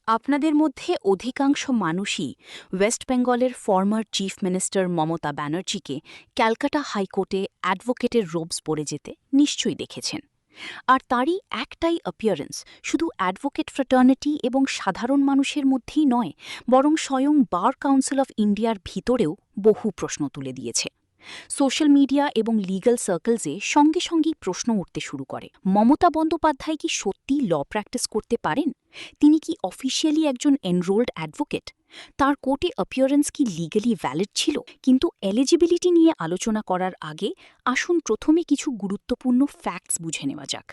আপনাদের মধ্যে অধিকাংশ মানুষই ওয়েস্ট বেঙ্গলের ফর্মার চিফ মিনিস্টার মমতা ব্যানার্জিকে ক্যালকাটা হাইকোর্টে অ্যাডভোকেটের রোবস পরে যেতে নিশ্চয়ই দেখেছেন। আর তারই একটাই অ্যাপিয়ারেন্স শুধু অ্যাডভোকেট ফ্র্যাটার্নিটি এবং সাধারণ মানুষের মধ্যেই নয়, বরং স্বয়ং বার কাউন্সিল অফ ইন্ডিয়ার ভিতরেও বহু প্রশ্ন তুলে দিয়েছে। সোশ্যাল মিডিয়া এবং লিগ্যাল সার্কেলসে সঙ্গে সঙ্গেই প্রশ্ন উঠতে শুরু করে, মমতা বন্দ্যোপাধ্যায় কি সত্যিই ল প্র্যাকটিস করতে পারেন? তিনি কি অফিসিয়ালি একজন এনরোল্ড অ্যাডভোকেট? তার কোর্টে অ্যাপিয়ারেন্স কি লিগালি ভ্যালিড ছিল? কিন্তু এলিজিবিলিটি নিয়ে আলোচনা করার আগে আসুন প্রথমে কিছু গুরুত্বপূর্ণ ফ্যাক্টস বুঝে নেওয়া যাক।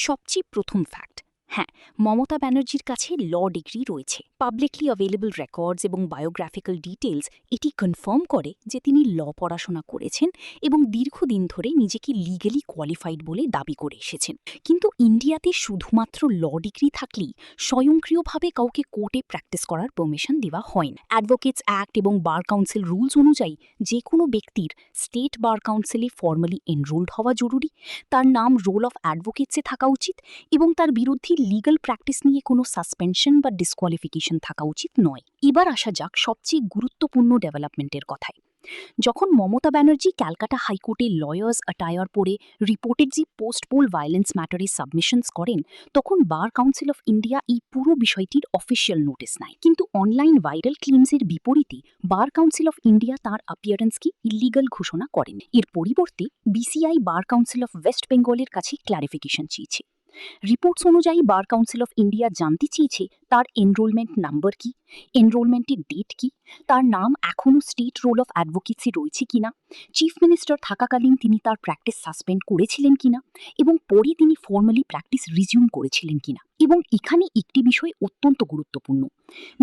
সবচেয়ে প্রথম ফ্যাক্ট, হ্যাঁ, মমতা ব্যানার্জির কাছে ল ডিগ্রি রয়েছে। পাবলিকলি অ্যাভেলেবল রেকর্ডস এবং বায়োগ্রাফিক্যাল ডিটেলস এটি কনফার্ম করে যে তিনি ল পড়াশোনা করেছেন এবং দীর্ঘদিন ধরে নিজেকে লিগ্যালি কোয়ালিফাইড বলে দাবি করে এসেছেন। কিন্তু ইন্ডিয়াতে শুধুমাত্র ল ডিগ্রি থাকলেই স্বয়ংক্রিয়ভাবে কাউকে কোর্টে প্র্যাকটিস করার পারমিশন দেওয়া হয় না। অ্যাডভোকেটস অ্যাক্ট এবং বার কাউন্সিল রুলস অনুযায়ী যে কোনো ব্যক্তির স্টেট বার কাউন্সিলে ফর্মালি এনরোল্ড হওয়া জরুরি, তার নাম রোল অফ অ্যাডভোকেটসে থাকা উচিত এবং তার বিরুদ্ধে লিগ্যাল প্র্যাকটিস নিয়ে কোনো সাসপেনশন বা ডিসকোয়ালিফিকেশন থাকা উচিত নয়। এবার আসা যাক সবচেয়ে গুরুত্বপূর্ণ ডেভেলপমেন্টের কথায়। যখন মমতা ব্যানার্জি ক্যালকাটা হাইকোর্টে লয়ার্স অ্যাটায়ার পরে রিপোর্টেডলি পোস্ট পোল ভায়োলেন্স ম্যাটারে সাবমিশনস করেন, তখন বার কাউন্সিল অফ ইন্ডিয়া এই পুরো বিষয়টির অফিসিয়াল নোটিস নেয়। কিন্তু অনলাইন ভাইরাল ক্লেমসের বিপরীতে বার কাউন্সিল অফ ইন্ডিয়া তার অ্যাপিয়ারেন্সকে ইলিগাল ঘোষণা করেন। এর পরিবর্তে BCI bar council of West বেঙ্গলের কাছে ক্ল্যারিফিকেশন চেয়েছে। রিপোর্টস অনুযায়ী বার কাউন্সিল অফ ইন্ডিয়া জানতে চেয়েছে তার এনরোলমেন্ট নাম্বার কি, এনরোলমেন্টের ডেট কি, তার নাম এখনও স্টেট রোল অফ অ্যাডভোকেসি রয়েছে কিনা, চিফ মিনিস্টার থাকাকালীন তিনি তার প্র্যাকটিস সাসপেন্ড করেছিলেন কিনা এবং পরে তিনি ফর্মালি প্র্যাকটিস রিজিউম করেছিলেন কিনা। এবং এখানে একটি বিষয় অত্যন্ত গুরুত্বপূর্ণ,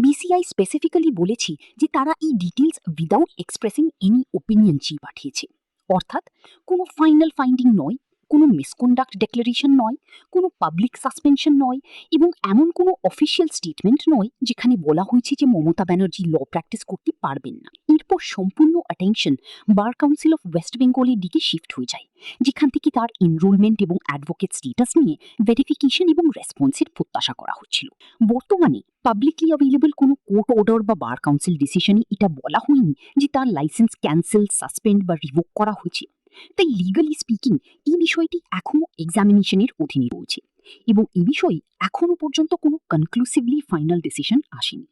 বিসিআই স্পেসিফিক্যালি বলেছে যে তারা এই details without expressing any opinion চেয়ে পাঠিয়েছে। অর্থাৎ কোনো ফাইনাল ফাইন্ডিং নয়, কোনো মিসকন্ডাক্ট ডেক্লারেশন নয়, কোনো পাবলিক সাসপেনশন নয় এবং এমন কোনো অফিসিয়াল স্টেটমেন্ট নয় যেখানে বলা হয়েছে যে মমতা ব্যানার্জি ল প্র্যাকটিস করতে পারবেন না। এরপর সম্পূর্ণ attention bar council of West বেঙ্গলের দিকে শিফট হয়ে যায়, যেখান থেকে তার এনরোলমেন্ট এবং অ্যাডভোকেট স্টেটাস নিয়ে ভেরিফিকেশন এবং রেসপন্সের প্রত্যাশা করা হচ্ছিল। বর্তমানে পাবলিকলি অ্যাভেলেবল কোনো কোর্ট অর্ডার বা বার কাউন্সিল ডিসিশনে এটা বলা হয়নি যে তার লাইসেন্স ক্যান্সেল, সাসপেন্ড বা রিভোক করা হয়েছে। তাই লিগালি স্পিকিং এই বিষয়টি এখনও এক্সামিনেশনের অধীনে রয়েছে এবং এ বিষয়ে এখনও পর্যন্ত কোনো কনক্লুসিভলি ফাইনাল ডিসিশন আসেনি।